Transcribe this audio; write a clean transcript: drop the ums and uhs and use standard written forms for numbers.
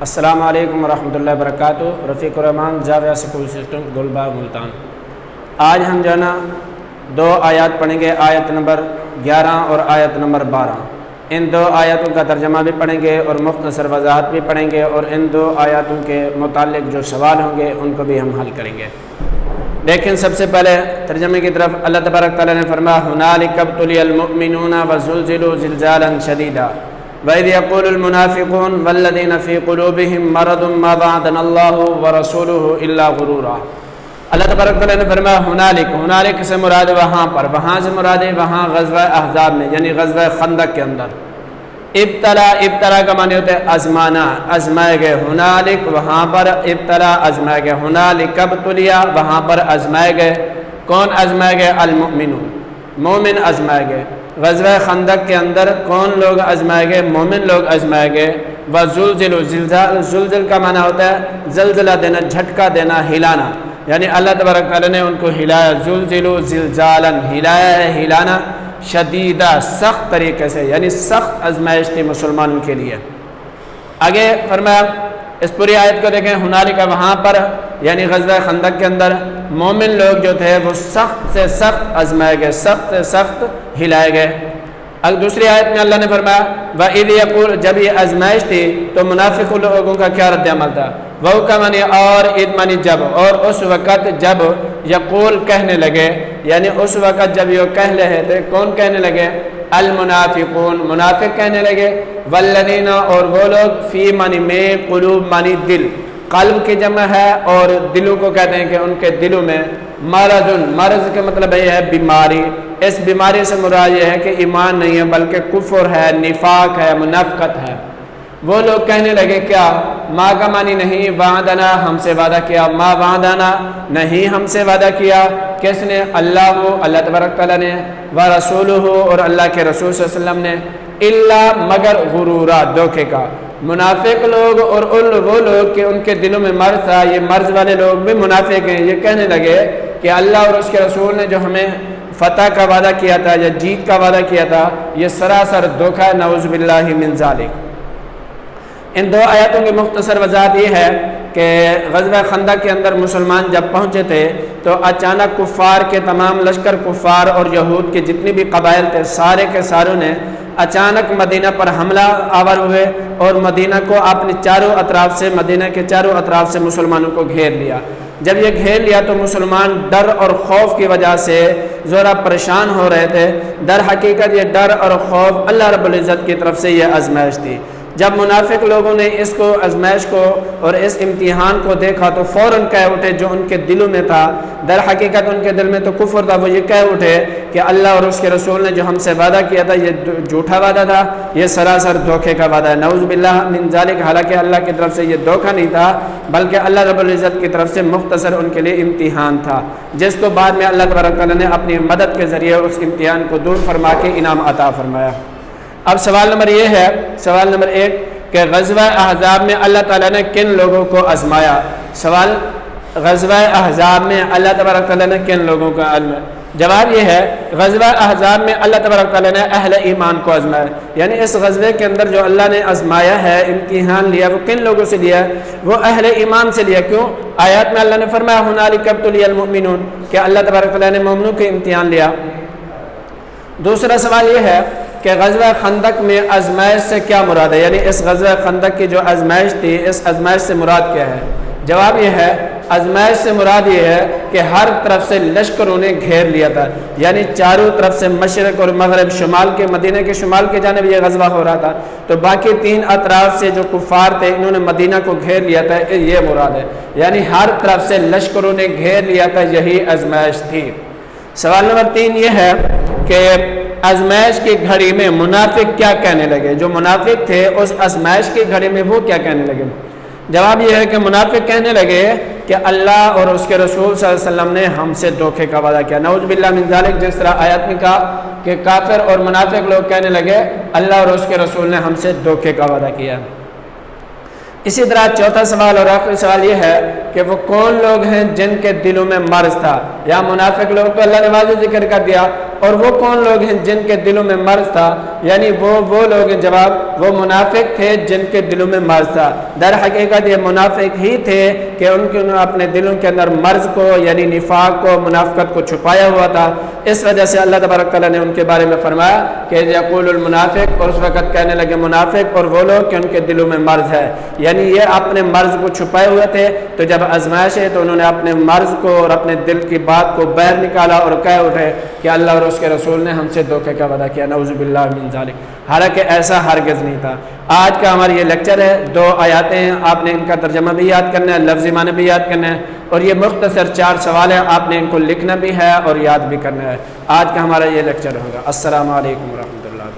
السلام علیکم ورحمۃ اللہ وبرکاتہ۔ رفیق الرحمان زاویہ سکول سسٹم گلباغ ملتان۔ آج ہم جو ہے نا 2 آیات پڑھیں گے، آیت نمبر 11 اور آیت نمبر 12۔ ان 2 آیاتوں کا ترجمہ بھی پڑھیں گے اور مختصر وضاحت بھی پڑھیں گے، اور ان 2 آیاتوں کے متعلق جو سوال ہوں گے ان کو بھی ہم حل کریں گے۔ لیکن سب سے پہلے ترجمے کی طرف اللہ تبارک تعالیٰ نے فرمایا هُنَالِكَ ابْتُلِيَ الْمُؤْمِنُونَ وَزُلْزِلُوا زِلْزَالًا شَدِيدًا وَإِذْ يَقُولُ الْمُنَافِقُونَ وَالَّذِينَ فِي قُلُوبِهِم مَّرَضٌ مَّا وَعَدَنَا اللَّهُ وَرَسُولُهُ إِلَّا غُرُورًا۔ اللہ تبارک تعالیٰ نے فرمایا ہنالک سے مراد وہاں پر، وہاں سے مراد ہے وہاں غزوہ احزاب میں، یعنی غزوہ خندق کے اندر۔ ابتلا کا معنی ہوتا ہے آزمانا، آزمائے گئے۔ ہنالک وہاں پر، ابتلا آزمائے گئے۔ ہنالک ابتلیا وہاں پر آزمائے گئے۔ کون آزمائے گئے؟ المؤمنون، مومن آزمائے گئے۔ غزوہ خندق کے اندر کون لوگ آزمائے گئے؟ مومن لوگ آزمائے گئے۔ وزلزلوا، زلزل کا معنی ہوتا ہے زلزلہ دینا، جھٹکا دینا، ہلانا، یعنی اللہ تبارک تعالیٰ نے ان کو ہلایا۔ زلزلوا زلزالا، ہلایا ہے، ہلانا، شدیدہ، سخت طریقے سے، یعنی سخت آزمائش تھی مسلمانوں کے لیے۔ آگے فرمایا اس پوری آیت کو دیکھیں، ہنالک وہاں پر یعنی غزوہ خندق کے اندر مومن لوگ جو تھے وہ سخت سے سخت آزمائے گئے، سخت سے سخت ہلائے گئے۔ اب دوسری آیت میں اللہ نے فرمایا وَإِذْ يَقُولُ، جب یہ آزمائش تھی تو منافق لوگوں کا کیا رد عمل تھا؟ وہ کا معنی اور، اذ معنی جب، اور اس وقت جب یقول کہنے لگے، یعنی اس وقت جب یہ کہہ رہے تھے، کون کہنے لگے؟ المنافقون، منافق کہنے لگے۔ والذین، اور وہ لوگ، فی معنی میں، قلوب معنی دل، قلب کی جمع ہے اور دلوں کو کہتے ہیں کہ ان کے دلوں میں مرض، مرض کا مطلب یہ ہے بیماری۔ اس بیماری سے مراد یہ ہے کہ ایمان نہیں ہے بلکہ کفر ہے، نفاق ہے، منافقت ہے۔ وہ لوگ کہنے لگے کیا؟ ما کا معنی نہیں، وعدنا، ہم سے وعدہ کیا، ما وعدنا، نہیں ہم سے وعدہ کیا۔ کس نے؟ اللہ تبارک تعالیٰ نے، ورسولہ، اور اللہ کے رسول صلی اللہ علیہ وسلم نے، الا مگر غرورا، دھوکے کا۔ منافق لوگ اور وہ لوگ کہ ان کے دلوں میں مرض تھا، یہ مرض والے لوگ بھی منافق ہیں، یہ کہنے لگے کہ اللہ اور اس کے رسول نے جو ہمیں فتح کا وعدہ کیا تھا یا جیت کا وعدہ کیا تھا، یہ سراسر دھوکہ ہے، نعوذ باللہ من ذالک۔ ان 2 آیاتوں کی مختصر وضاحت یہ ہے کہ غزوہ خندق کے اندر مسلمان جب پہنچے تھے تو اچانک کفار کے تمام لشکر، کفار اور یہود کے جتنی بھی قبائل تھے، سارے کے ساروں نے اچانک مدینہ پر حملہ آور ہوئے اور مدینہ کو اپنے چاروں اطراف سے، مدینہ کے چاروں اطراف سے مسلمانوں کو گھیر لیا۔ جب یہ گھیر لیا تو مسلمان ڈر اور خوف کی وجہ سے ذرا پریشان ہو رہے تھے۔ در حقیقت یہ ڈر اور خوف اللہ رب العزت کی طرف سے یہ آزمائش تھی۔ جب منافق لوگوں نے اس کو، آزمائش کو اور اس امتحان کو دیکھا تو فوراً کہہ اٹھے جو ان کے دلوں میں تھا، در حقیقت ان کے دل میں تو کفر تھا، وہ یہ کہہ اٹھے کہ اللہ اور اس کے رسول نے جو ہم سے وعدہ کیا تھا یہ جھوٹا وعدہ تھا، یہ سراسر دھوکے کا وعدہ ہے، نعوذ باللہ من ذالک۔ حالانکہ اللہ کی طرف سے یہ دھوکہ نہیں تھا بلکہ اللہ رب العزت کی طرف سے مختصر ان کے لیے امتحان تھا، جس کو بعد میں اللہ تبارک تعالیٰ نے اپنی مدد کے ذریعے اس امتحان کو دور فرما کے انعام عطا فرمایا۔ اب سوال نمبر یہ ہے، سوال نمبر 1 کہ غزوہ احزاب میں اللہ تعالیٰ نے کن لوگوں کو آزمایا؟ سوال، غزوہ احزاب میں اللہ تبارک تعالیٰ نے کن لوگوں کو آزمایا؟ جواب یہ ہے غزوہ احزاب میں اللہ تبارک تعالیٰ نے اہل ایمان کو آزمایا، یعنی اس غزوے کے اندر جو اللہ نے آزمایا ہے، امتحان لیا، وہ کن لوگوں سے لیا؟ وہ اہل ایمان سے لیا۔ کیوں؟ آیات میں اللہ نے فرمایا هُنَالِكَ ابْتُلِيَ الْمُؤْمِنُونَ، کہ اللہ تبارک تعالیٰ نے مومنوں کے امتحان لیا۔ دوسرا سوال یہ ہے کہ غزوہ خندق میں آزمائش سے کیا مراد ہے، یعنی اس غزوہ خندق کی جو آزمائش تھی، اس آزمائش سے مراد کیا ہے؟ جواب یہ ہے آزمائش سے مراد یہ ہے کہ ہر طرف سے لشکروں نے گھیر لیا تھا، یعنی چاروں طرف سے مشرق اور مغرب، شمال کے، مدینہ کے شمال کے جانب یہ غزوہ ہو رہا تھا، تو باقی 3 اطراف سے جو کفار تھے انہوں نے مدینہ کو گھیر لیا تھا، یہ مراد ہے، یعنی ہر طرف سے لشکروں نے گھیر لیا تھا، یہی آزمائش تھی۔ سوال نمبر 3 یہ ہے کہ آزمائش کی گھڑی میں منافق کیا کہنے لگے؟ جو منافق تھے اس آزمائش کی گھڑی میں وہ کیا کہنے لگے؟ جواب یہ ہے کہ منافق کہنے لگے کہ اللہ اور اس کے رسول صلی اللہ علیہ وسلم نے ہم سے دھوکے کا وعدہ کیا، نعوذ باللہ من ذالک۔ جس طرح آیات میں کہا کہ کافر اور منافق لوگ کہنے لگے اللہ اور اس کے رسول نے ہم سے دھوکے کا وعدہ کیا۔ اسی طرح چوتھا سوال اور آخری سوال یہ ہے کہ وہ کون لوگ ہیں جن کے دلوں میں مرض تھا؟ یا منافق لوگ تو اللہ نے واضح ذکر کر دیا اور وہ کون لوگ ہیں جن کے دلوں میں مرض تھا؟ یعنی وہ لوگ ہیں، جواب وہ منافق تھے جن کے دلوں میں مرض تھا۔ در حقیقت یہ منافق ہی تھے کہ انہوں نے اپنے دلوں کے اندر مرض کو یعنی نفاق کو، منافقت کو چھپایا ہوا تھا۔ اس وجہ سے اللہ تبارک تعالیٰ نے ان کے بارے میں فرمایا کہ یقول المنافق، اور اس وقت کہنے لگے منافق اور وہ لوگ کہ ان کے دلوں میں مرض ہے، یعنی یہ اپنے مرض کو چھپائے ہوئے تھے۔ تو جب آزمائش ہے تو انہوں نے اپنے مرض کو اور اپنے دل کی بات کو باہر نکالا اور کہہ اٹھے کہ اللہ اور اس کے رسول نے ہم سے دھوکے کا وعدہ کیا، نعوذ باللہ من ذالک، حالانکہ ایسا ہرگز نہیں تھا۔ آج کا ہمارا یہ لیکچر ہے، 2 آیاتیں ہیں، آپ نے ان کا ترجمہ بھی یاد کرنا ہے، لفظی معنی بھی یاد کرنا ہے، اور یہ مختصر 4 سوال ہیں، آپ نے ان کو لکھنا بھی ہے اور یاد بھی کرنا ہے۔ آج کا ہمارا یہ لیکچر ہوگا۔ السلام علیکم ورحمۃ اللہ۔